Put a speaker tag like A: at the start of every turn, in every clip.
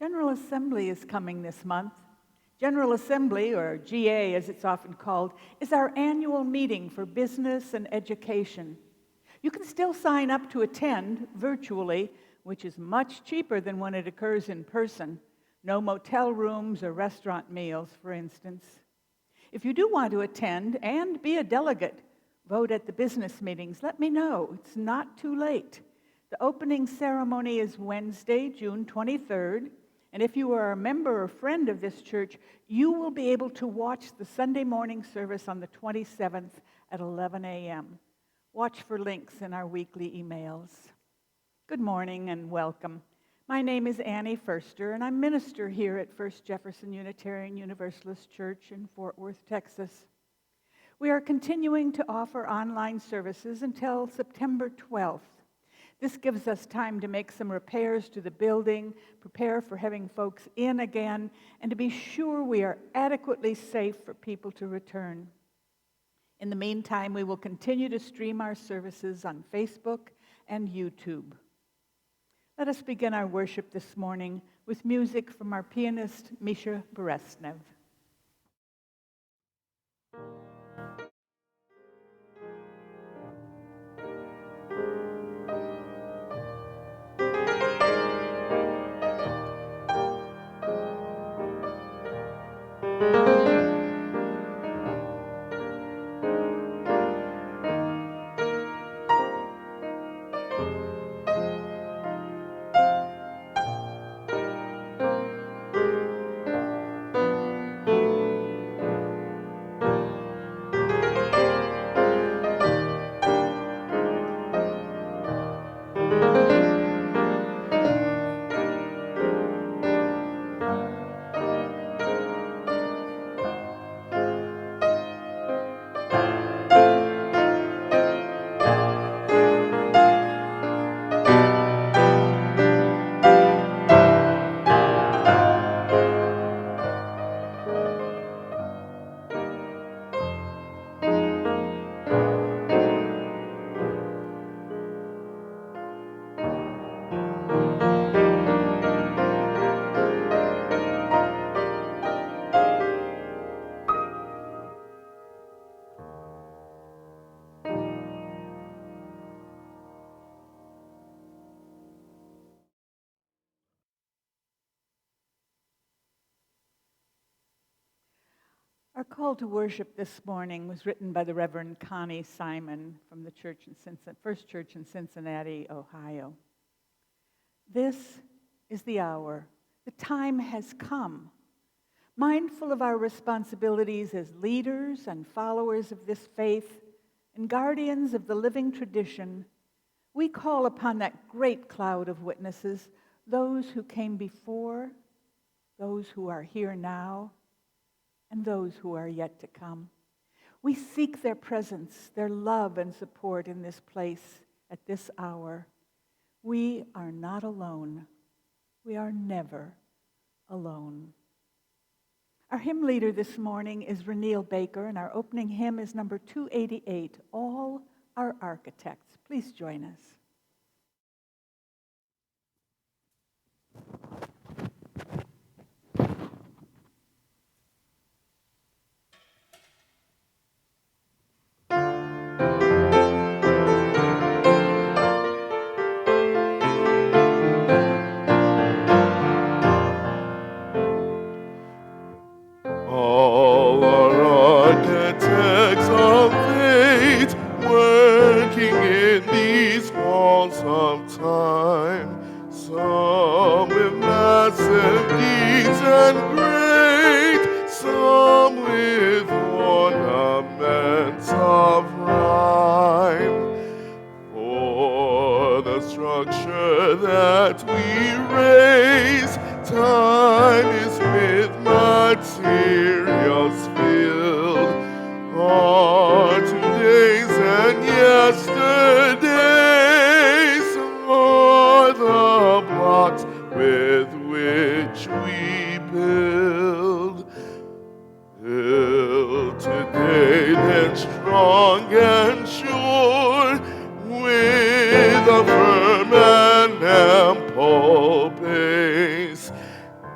A: General Assembly is coming this month. General Assembly, or GA as it's often called, is our annual meeting for business and education. You can still sign up to attend virtually, which is much cheaper than when it occurs in person. No motel rooms or restaurant meals, for instance. If you do want to attend and be a delegate, vote at the business meetings, let me know. It's not too late. The opening ceremony is Wednesday, June 23rd. And if you are a member or friend of this church, you will be able to watch the Sunday morning service on the 27th at 11 a.m. Watch for links in our weekly emails. Good morning and welcome. My name is Annie Foerster, and I'm minister here at First Jefferson Unitarian Universalist Church in Fort Worth, Texas. We are continuing to offer online services until September 12th. This gives us time to make some repairs to the building, prepare for having folks in again, and to be sure we are adequately safe for people to return. In the meantime, we will continue to stream our services on Facebook and YouTube. Let us begin our worship this morning with music from our pianist, Misha Berestnev. Our call to worship this morning was written by the Reverend Connie Simon from the First Church in Cincinnati, Ohio. This is the hour. The time has come. Mindful of our responsibilities as leaders and followers of this faith and guardians of the living tradition, we call upon that great cloud of witnesses, those who came before, those who are here now, and those who are yet to come. We seek their presence, their love and support in this place at this hour. We are not alone. We are never alone. Our hymn leader this morning is Reneel Baker, and our opening hymn is number 288, All Our Architects. Please join us.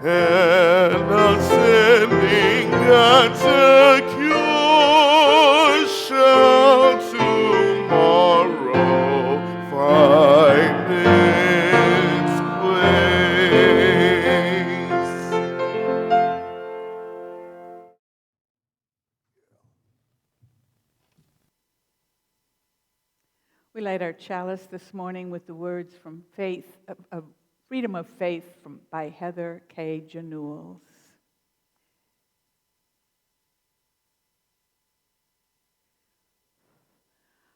B: and ascending and secure shall tomorrow find its place.
A: We light our chalice this morning with the words from Freedom of Faith by Heather K. Januels.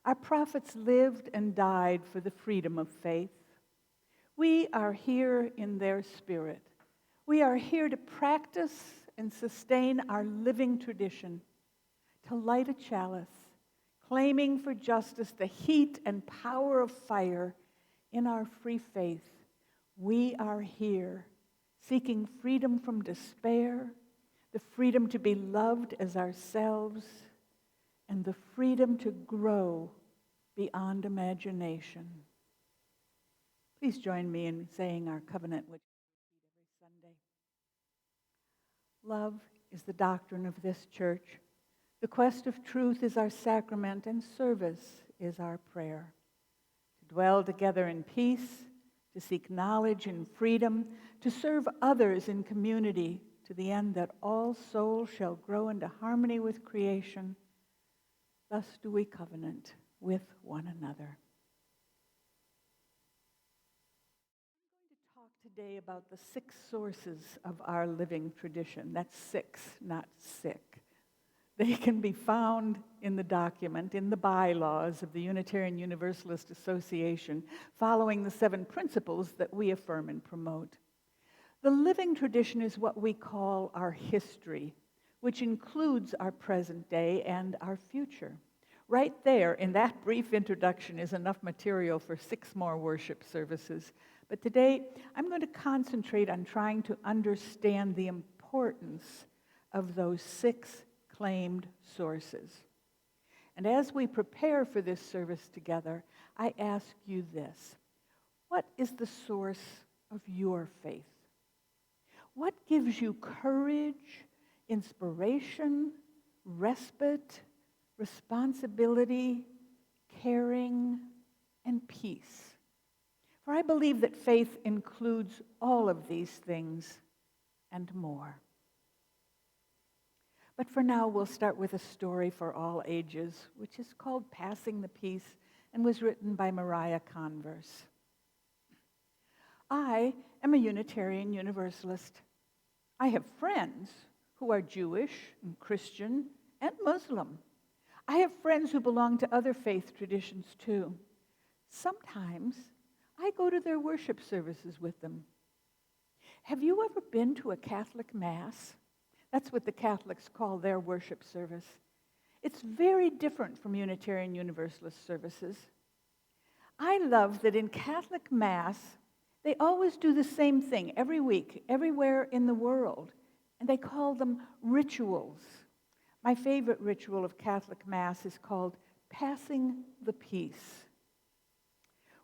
A: Our prophets lived and died for the freedom of faith. We are here in their spirit. We are here to practice and sustain our living tradition, to light a chalice, claiming for justice the heat and power of fire in our free faith. We are here seeking freedom from despair, the freedom to be loved as ourselves, and the freedom to grow beyond imagination. Please join me in saying our covenant, which we repeat every Sunday. Love is the doctrine of this church. The quest of truth is our sacrament, and service is our prayer. To dwell together in peace, to seek knowledge and freedom, to serve others in community, to the end that all souls shall grow into harmony with creation. Thus do we covenant with one another. I'm going to talk today about the 6 sources of our living tradition. That's 6, not sick. They can be found in the document, in the bylaws of the Unitarian Universalist Association, following the 7 principles that we affirm and promote. The living tradition is what we call our history, which includes our present day and our future. Right there, in that brief introduction, is enough material for 6 more worship services. But today, I'm going to concentrate on trying to understand the importance of those 6 claimed sources. And as we prepare for this service together, I ask you this: what is the source of your faith? What gives you courage, inspiration, respite, responsibility, caring, and peace? For I believe that faith includes all of these things and more. But for now, we'll start with a story for all ages, which is called Passing the Peace and was written by Mariah Converse. I am a Unitarian Universalist. I have friends who are Jewish and Christian and Muslim. I have friends who belong to other faith traditions too. Sometimes I go to their worship services with them. Have you ever been to a Catholic Mass? That's what the Catholics call their worship service. It's very different from Unitarian Universalist services. I love that in Catholic Mass, they always do the same thing every week, everywhere in the world, and they call them rituals. My favorite ritual of Catholic Mass is called Passing the Peace.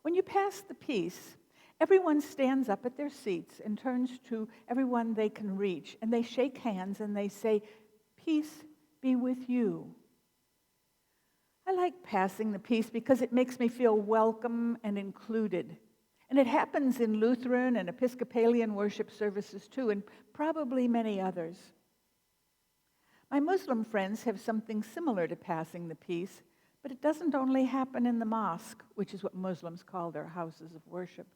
A: When you pass the peace, everyone stands up at their seats and turns to everyone they can reach, and they shake hands and they say, "Peace be with you." I like passing the peace because it makes me feel welcome and included. And it happens in Lutheran and Episcopalian worship services too, and probably many others. My Muslim friends have something similar to passing the peace, but it doesn't only happen in the mosque, which is what Muslims call their houses of worship.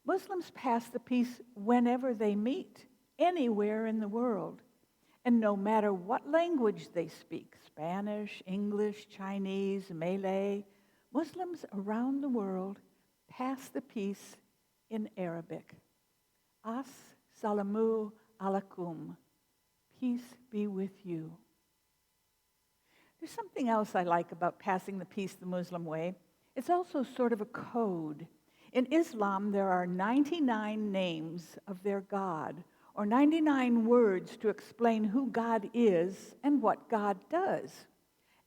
A: Muslims pass the peace whenever they meet, anywhere in the world. And no matter what language they speak, Spanish, English, Chinese, Malay, Muslims around the world pass the peace in Arabic. As-salamu alaikum. Peace be with you. There's something else I like about passing the peace the Muslim way. It's also sort of a code. In Islam, there are 99 names of their God, or 99 words to explain who God is and what God does.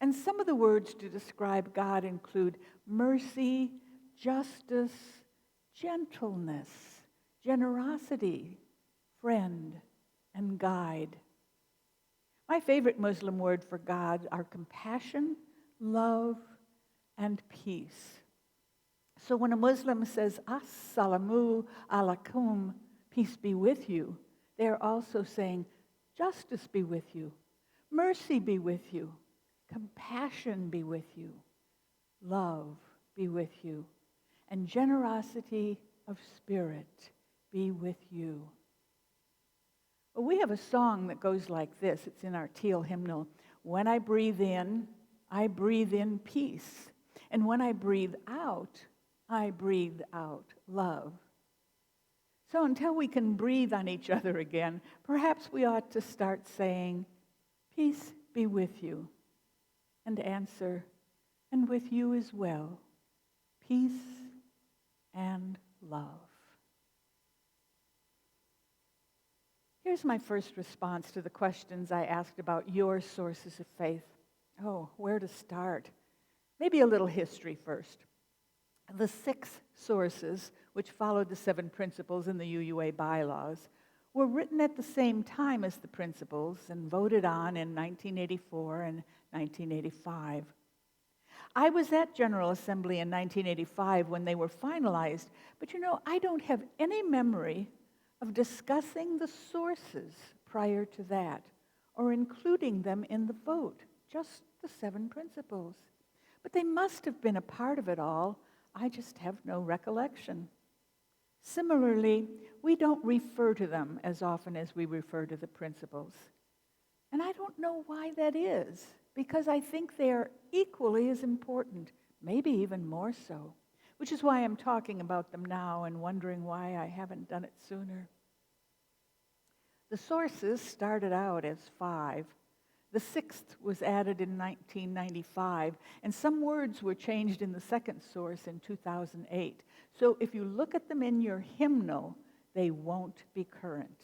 A: And some of the words to describe God include mercy, justice, gentleness, generosity, friend, and guide. My favorite Muslim word for God are compassion, love, and peace. So when a Muslim says, Assalamu alaikum, peace be with you, they are also saying, justice be with you, mercy be with you, compassion be with you, love be with you, and generosity of spirit be with you. Well, we have a song that goes like this. It's in our teal hymnal. When I breathe in peace. And when I breathe out love. So until we can breathe on each other again, perhaps we ought to start saying, peace be with you. And answer, and with you as well, peace and love. Here's my first response to the questions I asked about your sources of faith. Oh, where to start? Maybe a little history first. The 6 sources, which followed the 7 principles in the UUA bylaws, were written at the same time as the principles and voted on in 1984 and 1985. I was at General Assembly in 1985 when they were finalized, but I don't have any memory of discussing the sources prior to that or including them in the vote, just the 7 principles. But they must have been a part of it all. I just have no recollection. Similarly, we don't refer to them as often as we refer to the principles. And I don't know why that is, because I think they are equally as important, maybe even more so, which is why I'm talking about them now and wondering why I haven't done it sooner. The sources started out as 5. The 6th was added in 1995, and some words were changed in the 2nd source in 2008. So if you look at them in your hymnal, they won't be current.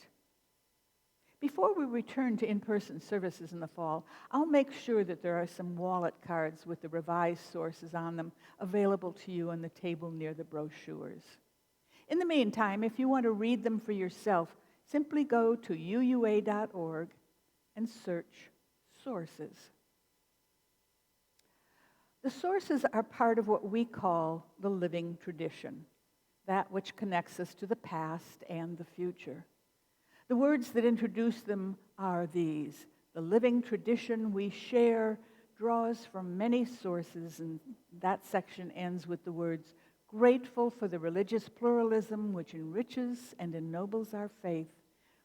A: Before we return to in-person services in the fall, I'll make sure that there are some wallet cards with the revised sources on them available to you on the table near the brochures. In the meantime, if you want to read them for yourself, simply go to uua.org and search sources. The sources are part of what we call the living tradition, that which connects us to the past and the future. The words that introduce them are these: the living tradition we share draws from many sources, and that section ends with the words, grateful for the religious pluralism which enriches and ennobles our faith.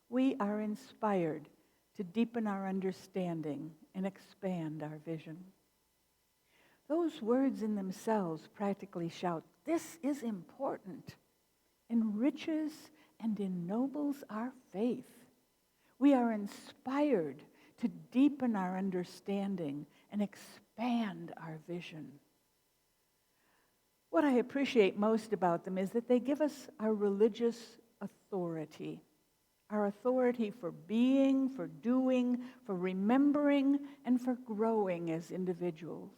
A: We are inspired to deepen our understanding and expand our vision. Those words in themselves practically shout, this is important, enriches and ennobles our faith. We are inspired to deepen our understanding and expand our vision. What I appreciate most about them is that they give us our religious authority. Our authority for being, for doing, for remembering, and for growing as individuals.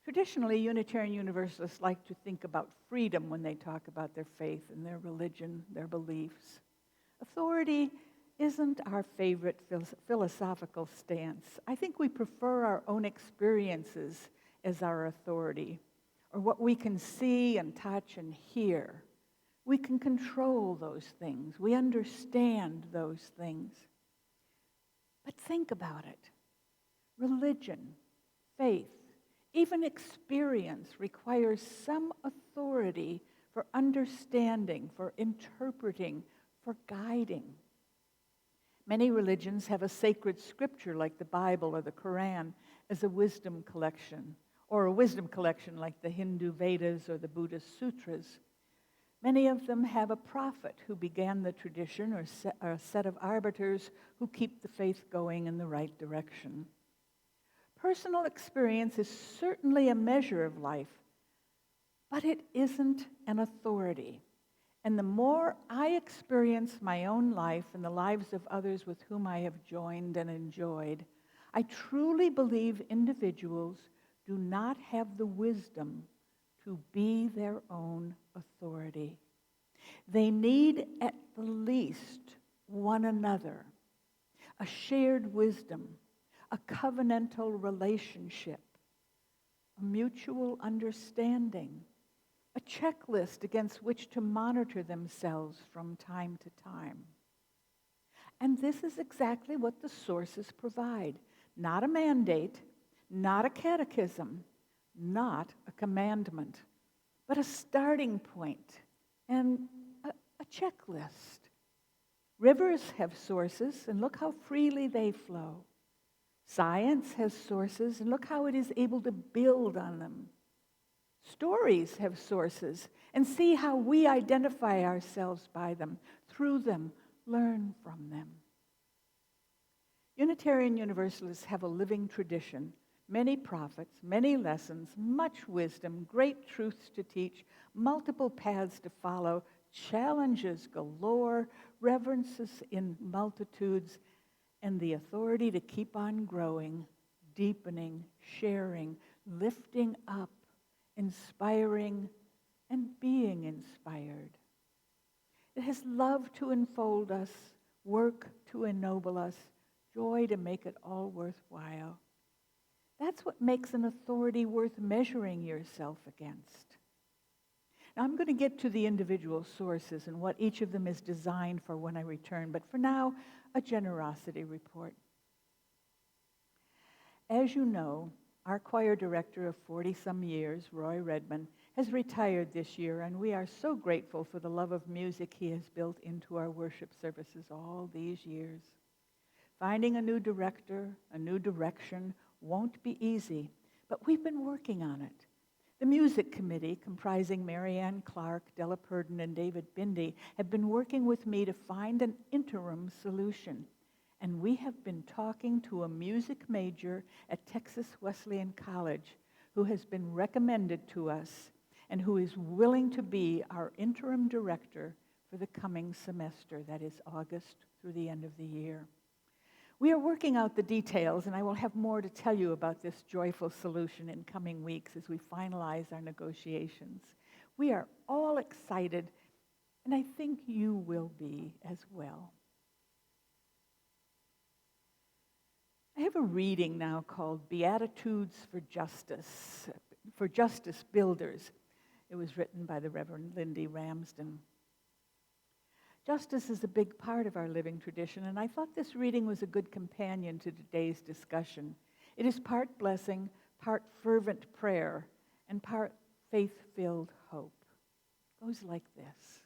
A: Traditionally, Unitarian Universalists like to think about freedom when they talk about their faith and their religion, their beliefs. Authority isn't our favorite philosophical stance. I think we prefer our own experiences as our authority, or what we can see and touch and hear. We can control those things. We understand those things. But think about it. Religion, faith, even experience requires some authority for understanding, for interpreting, for guiding. Many religions have a sacred scripture like the Bible or the Quran as a wisdom collection, or a wisdom collection like the Hindu Vedas or the Buddhist Sutras. Many of them have a prophet who began the tradition, or a set of arbiters who keep the faith going in the right direction. Personal experience is certainly a measure of life, but it isn't an authority. And the more I experience my own life and the lives of others with whom I have joined and enjoyed, I truly believe individuals do not have the wisdom to be their own authority. They need at the least one another, a shared wisdom, a covenantal relationship, a mutual understanding, a checklist against which to monitor themselves from time to time. And this is exactly what the sources provide. Not a mandate, not a catechism, not a commandment, but a starting point and a checklist. Rivers have sources, and look how freely they flow. Science has sources, and look how it is able to build on them. Stories have sources, and see how we identify ourselves by them, through them, learn from them. Unitarian Universalists have a living tradition, many prophets, many lessons, much wisdom, great truths to teach, multiple paths to follow, challenges galore, reverences in multitudes, and the authority to keep on growing, deepening, sharing, lifting up, inspiring, and being inspired. It has love to enfold us, work to ennoble us, joy to make it all worthwhile. That's what makes an authority worth measuring yourself against. Now, I'm going to get to the individual sources and what each of them is designed for when I return, but for now, a generosity report. As you know, our choir director of 40-some years, Roy Redmond, has retired this year, and we are so grateful for the love of music he has built into our worship services all these years. Finding a new director, a new direction, won't be easy, but we've been working on it. The music committee, comprising Marianne Clark, Della Purdon, and David Bindi, have been working with me to find an interim solution. And we have been talking to a music major at Texas Wesleyan College who has been recommended to us and who is willing to be our interim director for the coming semester, that is August through the end of the year. We are working out the details, and I will have more to tell you about this joyful solution in coming weeks as we finalize our negotiations. We are all excited, and I think you will be as well. I have a reading now called Beatitudes for Justice Builders. It was written by the Reverend Lindy Ramsden. Justice is a big part of our living tradition, and I thought this reading was a good companion to today's discussion. It is part blessing, part fervent prayer, and part faith-filled hope. It goes like this.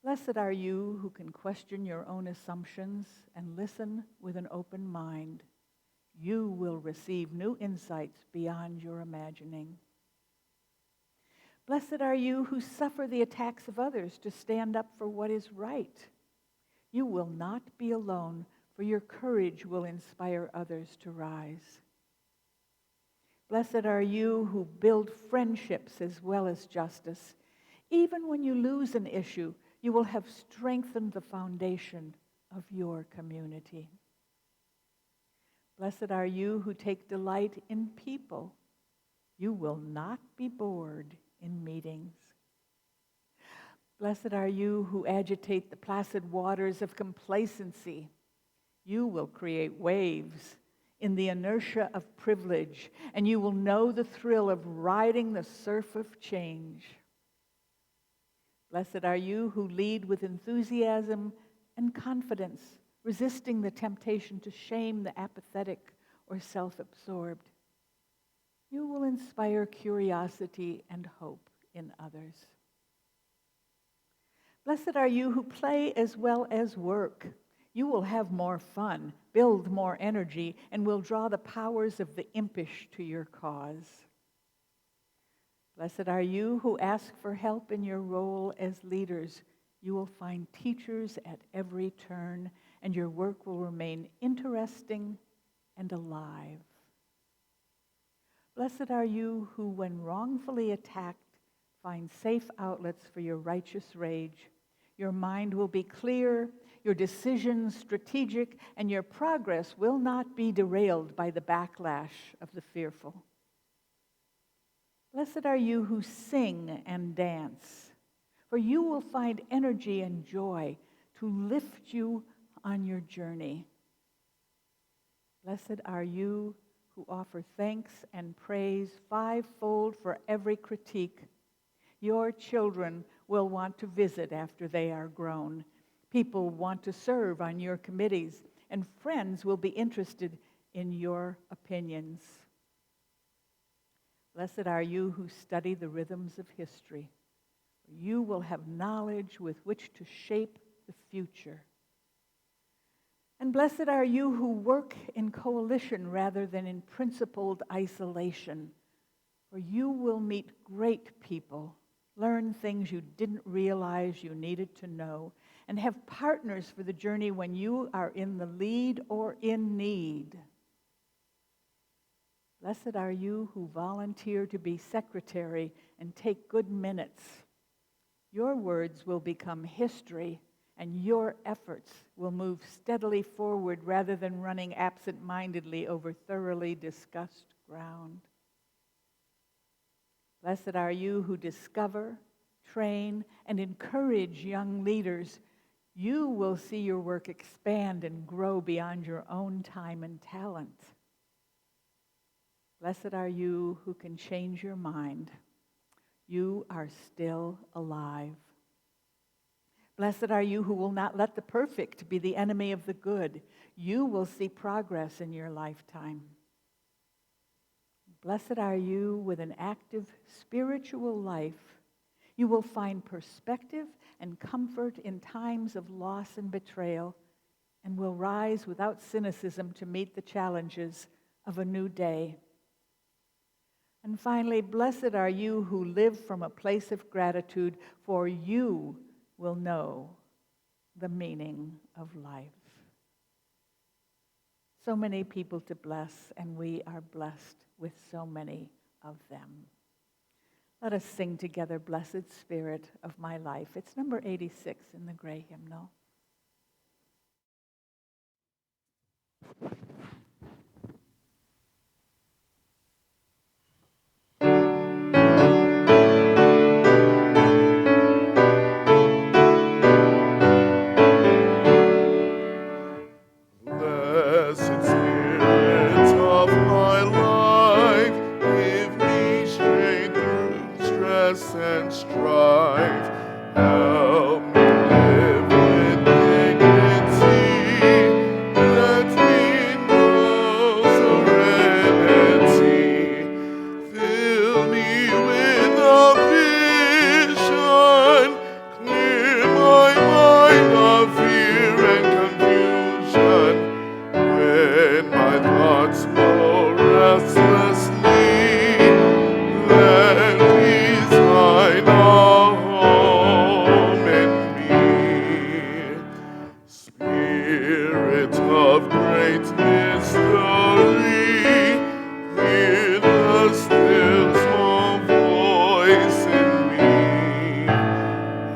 A: Blessed are you who can question your own assumptions and listen with an open mind. You will receive new insights beyond your imagining. Blessed are you who suffer the attacks of others to stand up for what is right. You will not be alone, for your courage will inspire others to rise. Blessed are you who build friendships as well as justice. Even when you lose an issue, you will have strengthened the foundation of your community. Blessed are you who take delight in people. You will not be bored in meetings. Blessed are you who agitate the placid waters of complacency. You will create waves in the inertia of privilege, and you will know the thrill of riding the surf of change. Blessed are you who lead with enthusiasm and confidence, resisting the temptation to shame the apathetic or self-absorbed. You will inspire curiosity and hope in others. Blessed are you who play as well as work. You will have more fun, build more energy, and will draw the powers of the impish to your cause. Blessed are you who ask for help in your role as leaders. You will find teachers at every turn, and your work will remain interesting and alive. Blessed are you who, when wrongfully attacked, find safe outlets for your righteous rage. Your mind will be clear, your decisions strategic, and your progress will not be derailed by the backlash of the fearful. Blessed are you who sing and dance, for you will find energy and joy to lift you on your journey. Blessed are you who offer thanks and praise fivefold for every critique. Your children will want to visit after they are grown. People want to serve on your committees, and friends will be interested in your opinions. Blessed are you who study the rhythms of history. You will have knowledge with which to shape the future. And blessed are you who work in coalition rather than in principled isolation, for you will meet great people, learn things you didn't realize you needed to know, and have partners for the journey when you are in the lead or in need. Blessed are you who volunteer to be secretary and take good minutes. Your words will become history, and your efforts will move steadily forward rather than running absent-mindedly over thoroughly discussed ground. Blessed are you who discover, train, and encourage young leaders. You will see your work expand and grow beyond your own time and talent. Blessed are you who can change your mind. You are still alive. Blessed are you who will not let the perfect be the enemy of the good. You will see progress in your lifetime. Blessed are you with an active spiritual life. You will find perspective and comfort in times of loss and betrayal, and will rise without cynicism to meet the challenges of a new day. And finally, blessed are you who live from a place of gratitude, for you will know the meaning of life. So many people to bless, and we are blessed with so many of them. Let us sing together, Blessed Spirit of My Life. It's number 86 in the gray hymnal.
B: Blessed Spirit of my life, give me strength through stress and strife. Help me live with dignity. Let me know serenity. Fill me with a vision. Clear my mind of fear and confusion. When my thoughts go restlessly, let peace find a home in me. Spirit of great mystery, hear the still small voice in me.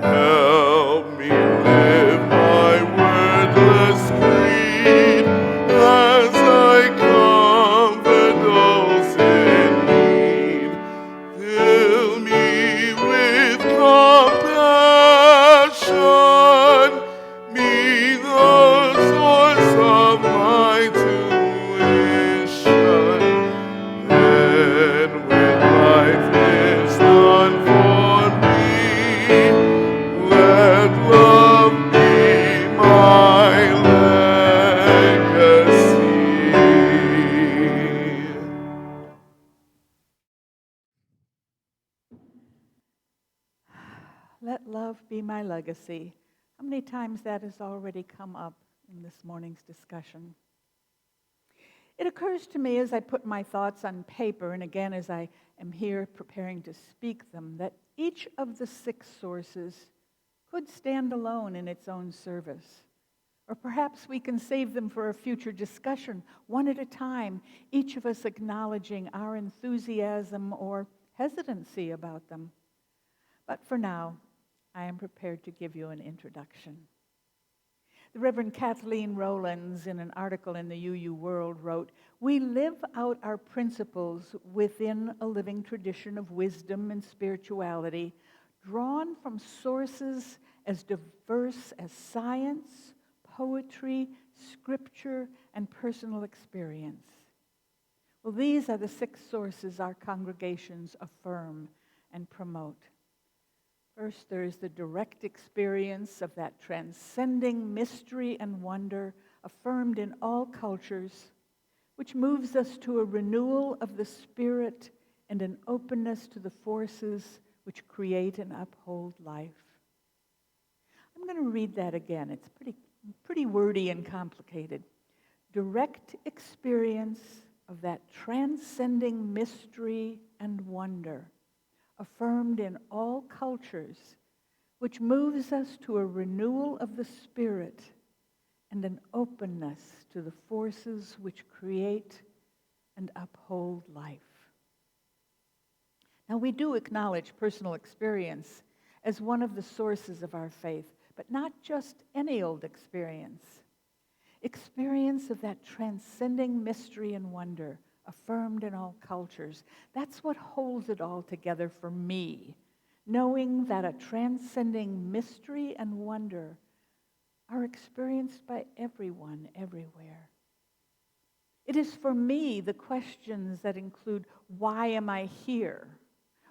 B: Help me live my wordless creed as I comfort those in need. Fill me with compassion, be the source of my tuition. Then when life is done for me, let love be my legacy.
A: Let love be my legacy. How many times that has already come up in this morning's discussion? It occurs to me as I put my thoughts on paper, and again as I am here preparing to speak them, that each of the 6 sources could stand alone in its own service. Or perhaps we can save them for a future discussion, one at a time, each of us acknowledging our enthusiasm or hesitancy about them. But for now, I am prepared to give you an introduction. The Reverend Kathleen Rowlands, in an article in the UU World, wrote, "We live out our principles within a living tradition of wisdom and spirituality, drawn from sources as diverse as science, poetry, scripture, and personal experience. Well, these are the 6 sources our congregations affirm and promote. First, there is the direct experience of that transcending mystery and wonder affirmed in all cultures, which moves us to a renewal of the spirit and an openness to the forces which create and uphold life. I'm going to read that again. It's pretty wordy and complicated. Direct experience of that transcending mystery and wonder affirmed in all cultures, which moves us to a renewal of the spirit and an openness to the forces which create and uphold life. Now, we do acknowledge personal experience as one of the sources of our faith, but not just any old experience. Experience of that transcending mystery and wonder affirmed in all cultures. That's what holds it all together for me, knowing that a transcending mystery and wonder are experienced by everyone, everywhere. It is for me the questions that include, why am I here?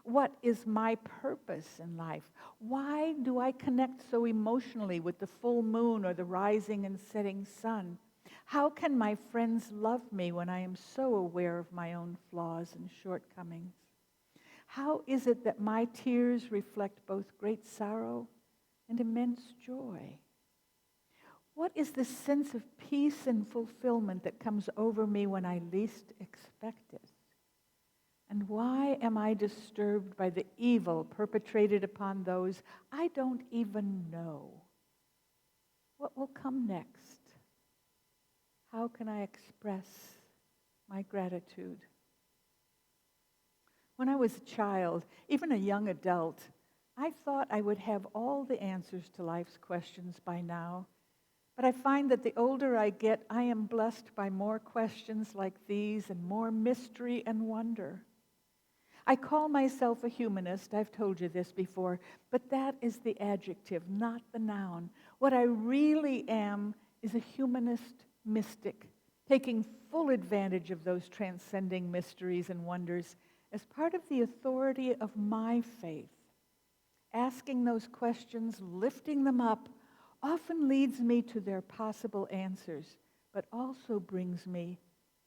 A: What is my purpose in life? Why do I connect so emotionally with the full moon or the rising and setting sun? How can my friends love me when I am so aware of my own flaws and shortcomings? How is it that my tears reflect both great sorrow and immense joy? What is the sense of peace and fulfillment that comes over me when I least expect it? And why am I disturbed by the evil perpetrated upon those I don't even know? What will come next? How can I express my gratitude? When I was a child, even a young adult, I thought I would have all the answers to life's questions by now. But I find that the older I get, I am blessed by more questions like these and more mystery and wonder. I call myself a humanist. I've told you this before, but that is the adjective, not the noun. What I really am is a humanist mystic, taking full advantage of those transcending mysteries and wonders as part of the authority of my faith. Asking those questions, lifting them up, often leads me to their possible answers, but also brings me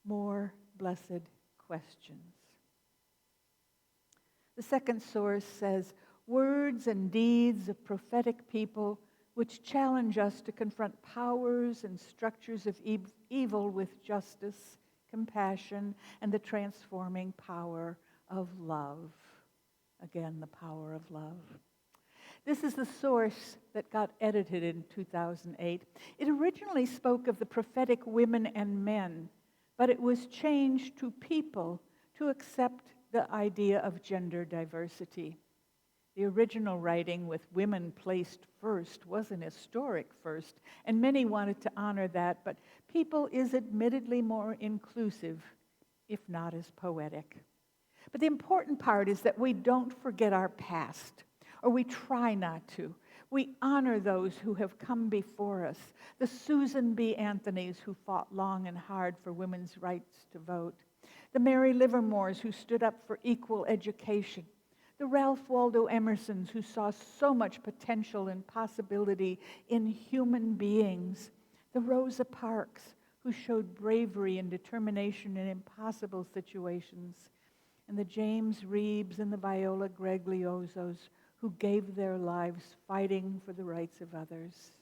A: more blessed questions. The second source says, words and deeds of prophetic people which challenge us to confront powers and structures of evil with justice, compassion, and the transforming power of love. Again, the power of love. This is the source that got edited in 2008. It originally spoke of the prophetic women and men, but it was changed to people to accept the idea of gender diversity. The original writing with women placed first was an historic first, and many wanted to honor that, but people is admittedly more inclusive, if not as poetic. But the important part is that we don't forget our past, or we try not to. We honor those who have come before us, the Susan B. Anthonys who fought long and hard for women's rights to vote, the Mary Livermores who stood up for equal education, the Ralph Waldo Emersons who saw so much potential and possibility in human beings, the Rosa Parks who showed bravery and determination in impossible situations, and the James Reebs and the Viola Gregliozos who gave their lives fighting for the rights of others.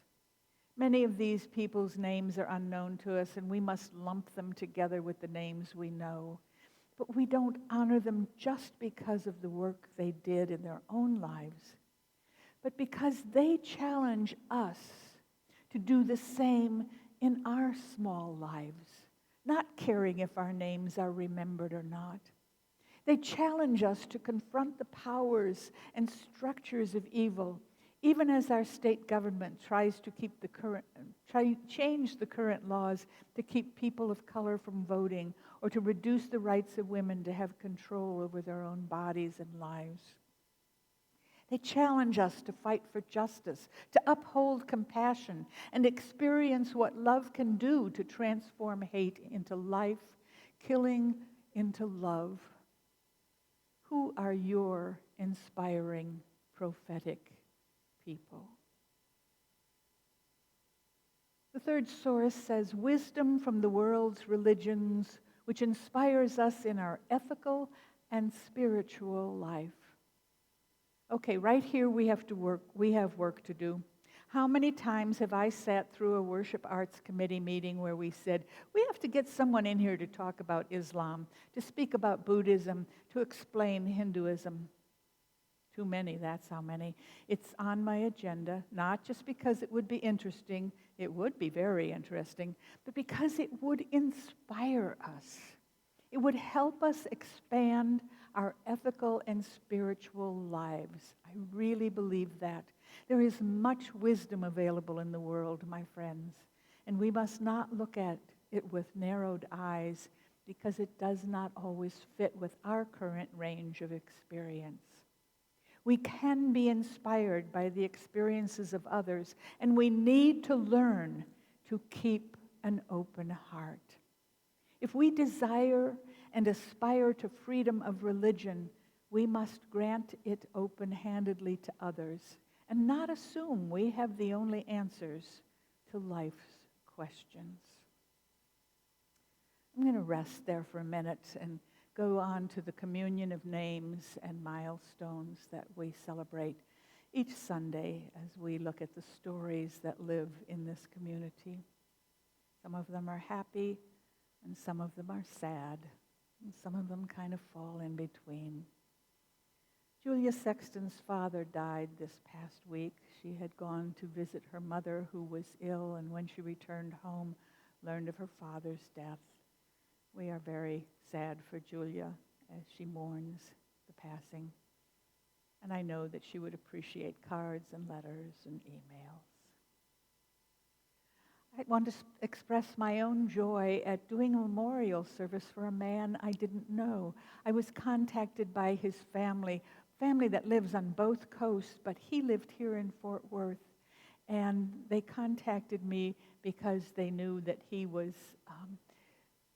A: Many of these people's names are unknown to us, and we must lump them together with the names we know. But we don't honor them just because of the work they did in their own lives, but because they challenge us to do the same in our small lives, not caring if our names are remembered or not. They challenge us to confront the powers and structures of evil, even as our state government tries to change the current laws to keep people of color from voting or to reduce the rights of women to have control over their own bodies and lives. They challenge us to fight for justice, to uphold compassion, and experience what love can do to transform hate into life, killing into love. Who are your inspiring prophetic people? The third source says, wisdom from the world's religions, which inspires us in our ethical and spiritual life. Okay, right here we have work to do. How many times have I sat through a worship arts committee meeting where we said, we have to get someone in here to talk about Islam, to speak about Buddhism, to explain Hinduism? Too many, that's how many. It's on my agenda, not just because it would be interesting, it would be very interesting, but because it would inspire us. It would help us expand our ethical and spiritual lives. I really believe that. There is much wisdom available in the world, my friends, and we must not look at it with narrowed eyes because it does not always fit with our current range of experience. We can be inspired by the experiences of others, and we need to learn to keep an open heart. If we desire and aspire to freedom of religion, we must grant it open-handedly to others and not assume we have the only answers to life's questions. I'm going to rest there for a minute and go on to the communion of names and milestones that we celebrate each Sunday as we look at the stories that live in this community. Some of them are happy, and some of them are sad, and some of them kind of fall in between. Julia Sexton's father died this past week. She had gone to visit her mother who was ill, and when she returned home, learned of her father's death. We are very sad for Julia as she mourns the passing. And I know that she would appreciate cards and letters and emails. I want to express my own joy at doing a memorial service for a man I didn't know. I was contacted by his family that lives on both coasts, but he lived here in Fort Worth. And they contacted me because they knew that he was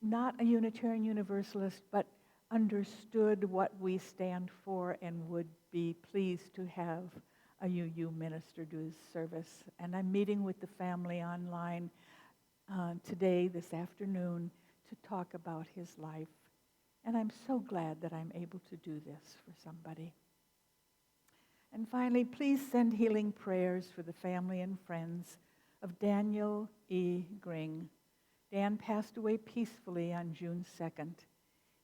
A: not a Unitarian Universalist, but understood what we stand for and would be pleased to have a UU minister do his service. And I'm meeting with the family online today, this afternoon, to talk about his life. And I'm so glad that I'm able to do this for somebody. And finally, please send healing prayers for the family and friends of Daniel E. Gring. Dan passed away peacefully on June 2nd.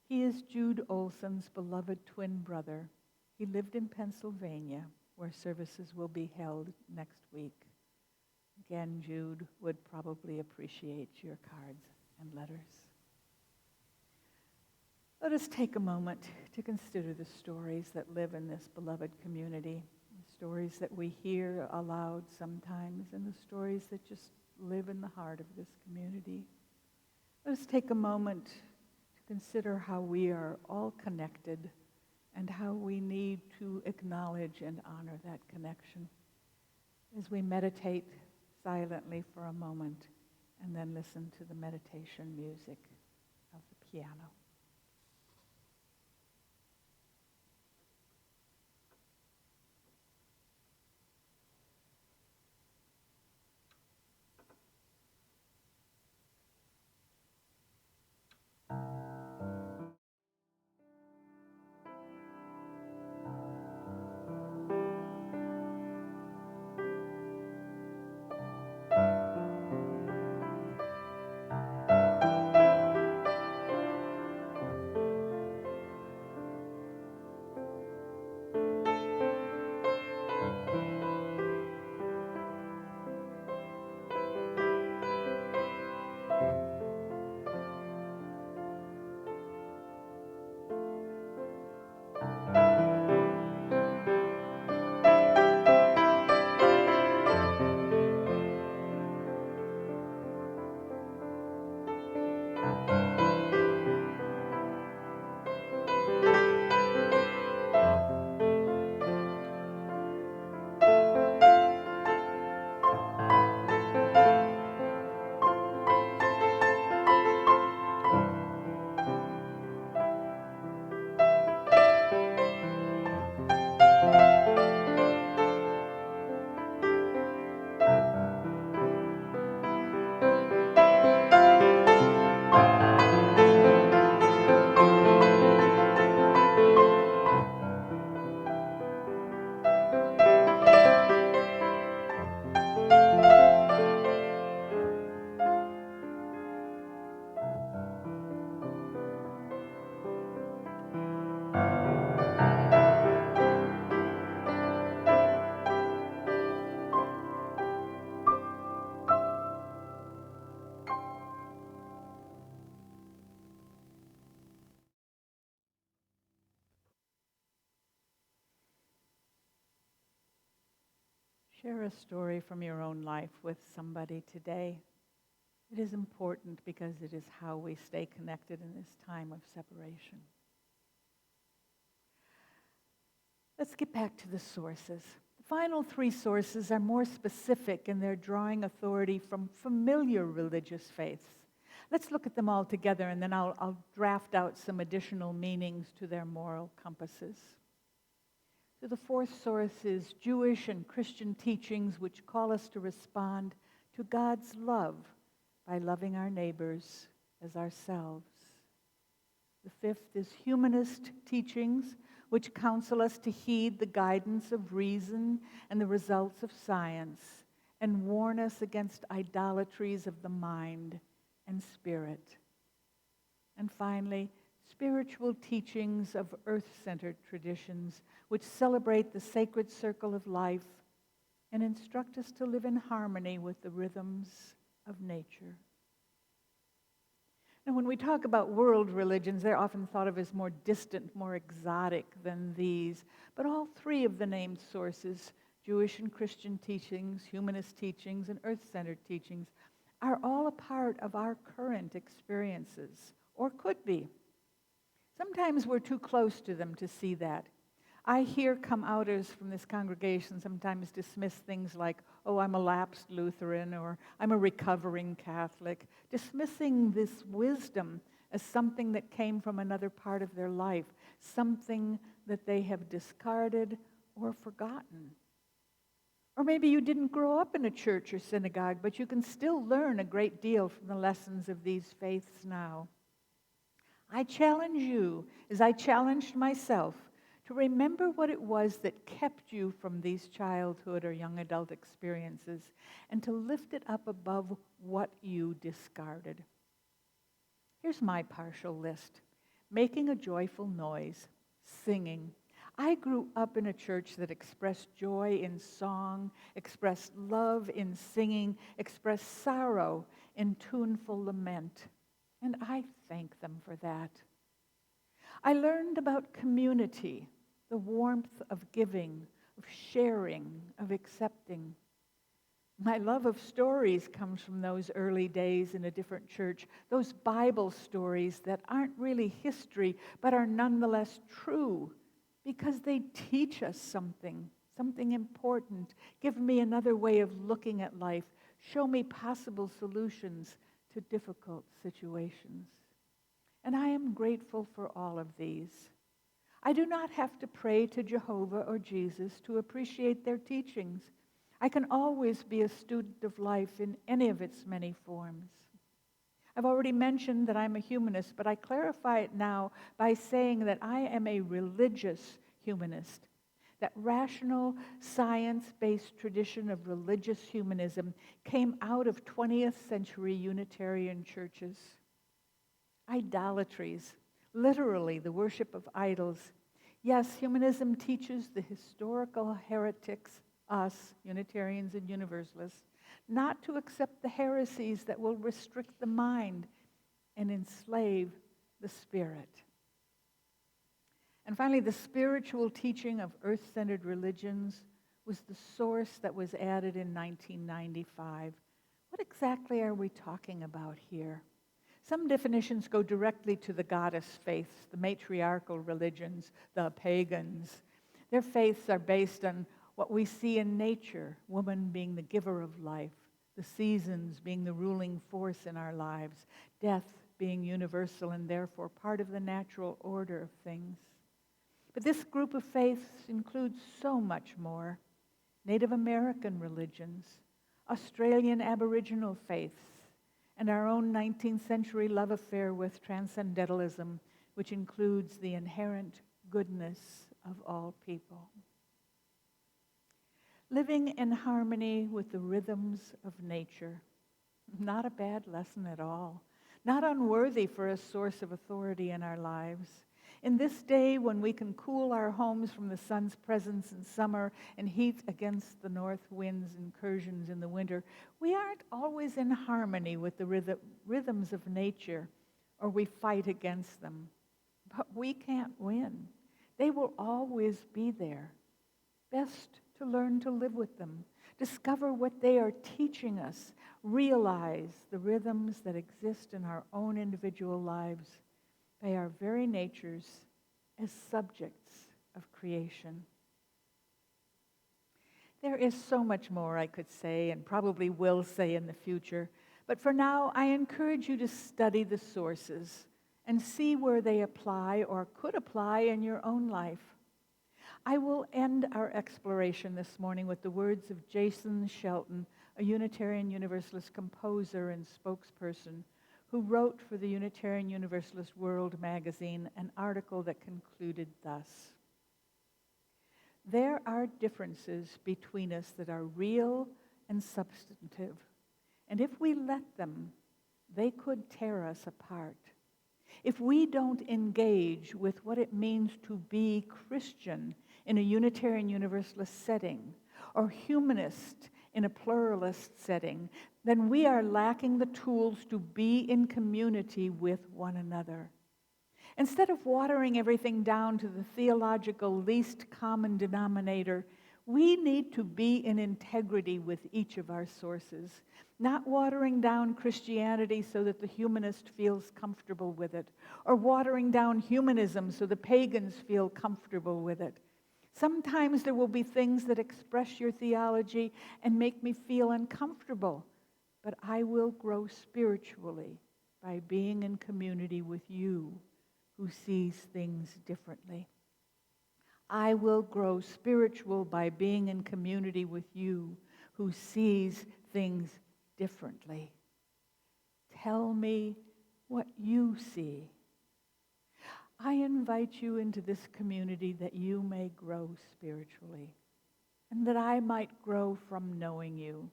A: He is Jude Olson's beloved twin brother. He lived in Pennsylvania, where services will be held next week. Again, Jude would probably appreciate your cards and letters. Let us take a moment to consider the stories that live in this beloved community, the stories that we hear aloud sometimes, and the stories that just live in the heart of this community. Let us take a moment to consider how we are all connected and how we need to acknowledge and honor that connection as we meditate silently for a moment and then listen to the meditation music of the piano. Share a story from your own life with somebody today. It is important because it is how we stay connected in this time of separation. Let's get back to the sources. The final three sources are more specific in their drawing authority from familiar religious faiths. Let's look at them all together, and then I'll draft out some additional meanings to their moral compasses. So the fourth source is Jewish and Christian teachings which call us to respond to God's love by loving our neighbors as ourselves. The fifth is humanist teachings which counsel us to heed the guidance of reason and the results of science and warn us against idolatries of the mind and spirit. And finally, spiritual teachings of earth-centered traditions which celebrate the sacred circle of life and instruct us to live in harmony with the rhythms of nature. Now, when we talk about world religions, they're often thought of as more distant, more exotic than these. But all three of the named sources, Jewish and Christian teachings, humanist teachings, and earth-centered teachings, are all a part of our current experiences, or could be. Sometimes we're too close to them to see that. I hear come-outers from this congregation sometimes dismiss things like, oh, I'm a lapsed Lutheran, or I'm a recovering Catholic, dismissing this wisdom as something that came from another part of their life, something that they have discarded or forgotten. Or maybe you didn't grow up in a church or synagogue, but you can still learn a great deal from the lessons of these faiths now. I challenge you, as I challenged myself, to remember what it was that kept you from these childhood or young adult experiences, and to lift it up above what you discarded. Here's my partial list. Making a joyful noise, singing. I grew up in a church that expressed joy in song, expressed love in singing, expressed sorrow in tuneful lament. And I thank them for that. I learned about community, the warmth of giving, of sharing, of accepting. My love of stories comes from those early days in a different church, those Bible stories that aren't really history, but are nonetheless true, because they teach us something important, give me another way of looking at life, show me possible solutions to difficult situations. And I am grateful for all of these. I do not have to pray to Jehovah or Jesus to appreciate their teachings. I can always be a student of life in any of its many forms. I've already mentioned that I'm a humanist, but I clarify it now by saying that I am a religious humanist. That rational, science-based tradition of religious humanism came out of 20th century Unitarian churches. Idolatries, literally the worship of idols. Yes, humanism teaches the historical heretics, us, Unitarians and Universalists, not to accept the heresies that will restrict the mind and enslave the spirit. And finally, the spiritual teaching of earth-centered religions was the source that was added in 1995. What exactly are we talking about here? Some definitions go directly to the goddess faiths, the matriarchal religions, the pagans. Their faiths are based on what we see in nature, woman being the giver of life, the seasons being the ruling force in our lives, death being universal and therefore part of the natural order of things. But this group of faiths includes so much more. Native American religions, Australian Aboriginal faiths, and our own 19th century love affair with transcendentalism, which includes the inherent goodness of all people. Living in harmony with the rhythms of nature. Not a bad lesson at all. Not unworthy for a source of authority in our lives. In this day when we can cool our homes from the sun's presence in summer and heat against the north wind's incursions in the winter, we aren't always in harmony with the rhythms of nature, or we fight against them. But we can't win. They will always be there. Best to learn to live with them, discover what they are teaching us, realize the rhythms that exist in our own individual lives by our very natures as subjects of creation. There is so much more I could say and probably will say in the future, but for now I encourage you to study the sources and see where they apply or could apply in your own life. I will end our exploration this morning with the words of Jason Shelton, a Unitarian Universalist composer and spokesperson who wrote for the Unitarian Universalist World magazine an article that concluded thus: "There are differences between us that are real and substantive, and if we let them, they could tear us apart. If we don't engage with what it means to be Christian in a Unitarian Universalist setting, or humanist in a pluralist setting, then we are lacking the tools to be in community with one another. Instead of watering everything down to the theological least common denominator, we need to be in integrity with each of our sources, not watering down Christianity so that the humanist feels comfortable with it, or watering down humanism so the pagans feel comfortable with it. Sometimes there will be things that express your theology and make me feel uncomfortable, but I will grow spiritually by being in community with you who sees things differently. I will grow spiritual by being in community with you who sees things differently. Tell me what you see. I invite you into this community that you may grow spiritually, and that I might grow from knowing you,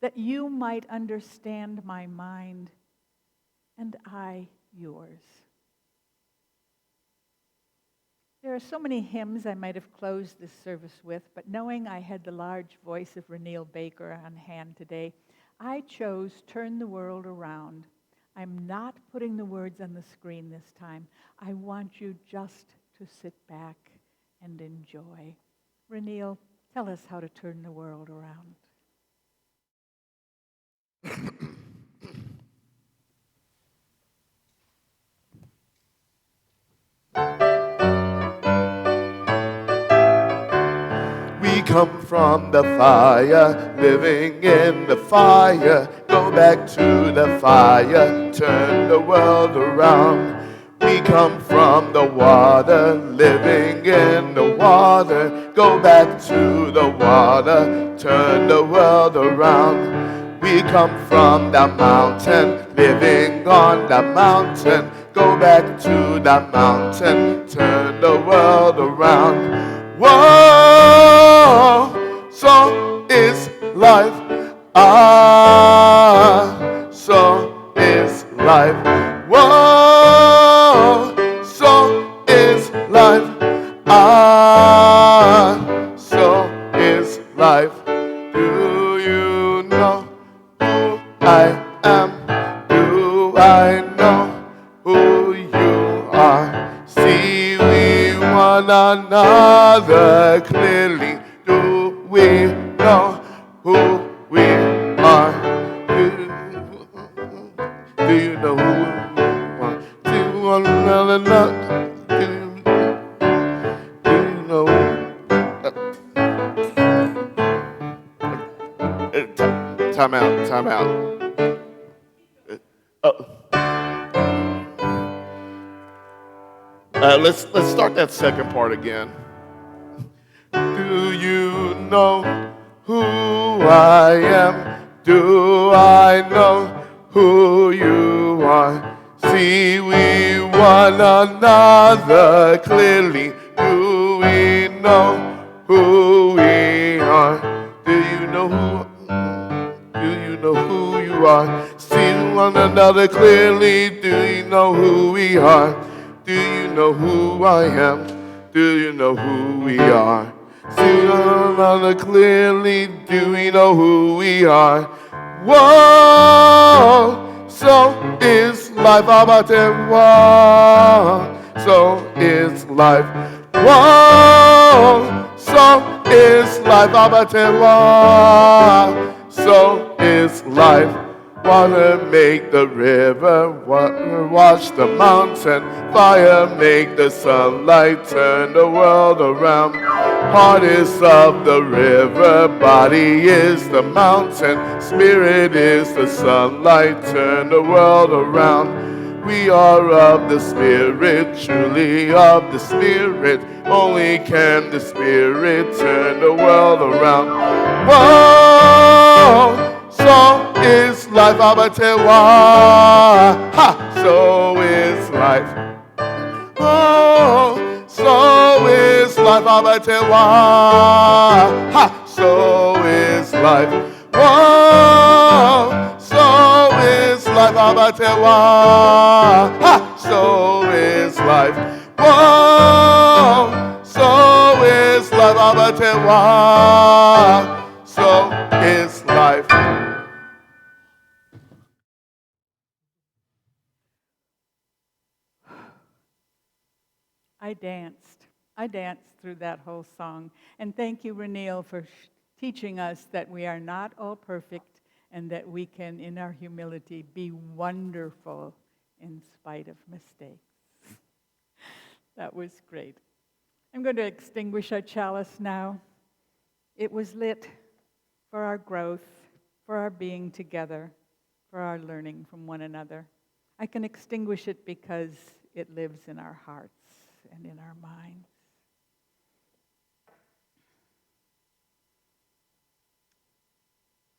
A: that you might understand my mind, and I yours." There are so many hymns I might have closed this service with, but knowing I had the large voice of Reneel Baker on hand today, I chose "Turn the World Around." I'm not putting the words on the screen this time. I want you just to sit back and enjoy. Reneel, tell us how to turn the world around.
B: We come from the fire, living in the fire. Go back to the fire, turn the world around. We come from the water, living in the water. Go back to the water, turn the world around. We come from the mountain, living on the mountain. Go back to the mountain, turn the world around. Whoa, so is life. Ah, so is life. Whoa, so is life. Ah, so is life. Do you know who I am? Do I know who you are? See we one another clearly. Do we know who we are? Do you know who we are? Do one another know? Do you know? Time out, time out. Let's start that second part again. Do you know who I am? Do I know who you are? See we one another clearly. Do we know who we are? Do you know who? Do you know who you are? See one another clearly. Do you know who we are? Do you know who I am? Do you know who we are? See one another clearly. Do we know who we are? Whoa, so is life. Whoa, so is life. Whoa, so is life. Abatewa. So is life. Water make the river, water wash the mountain, fire make the sunlight turn the world around. Heart is of the river, body is the mountain, spirit is the sunlight, turn the world around. We are of the Spirit, truly of the Spirit. Only can the Spirit turn the world around. Whoa! So is life, Abatewa. Ha! So is life. Oh, so is life, Abatewa. Ha! So is life. Oh, so is life, Abatewa. Ha! So is life. Oh, so is life, Abatewa. So is life.
A: I danced through that whole song. And thank you, Reneel, for teaching us that we are not all perfect and that we can, in our humility, be wonderful in spite of mistakes. That was great. I'm going to extinguish our chalice now. It was lit for our growth, for our being together, for our learning from one another. I can extinguish it because it lives in our hearts and in our minds.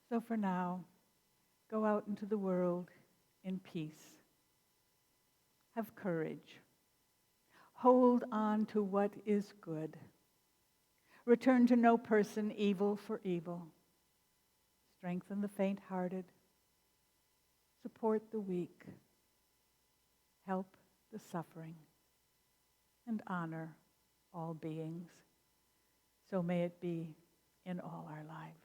A: So for now, go out into the world in peace. Have courage. Hold on to what is good. Return to no person evil for evil. Strengthen the faint-hearted. Support the weak. Help the suffering. And honor all beings. So may it be in all our lives.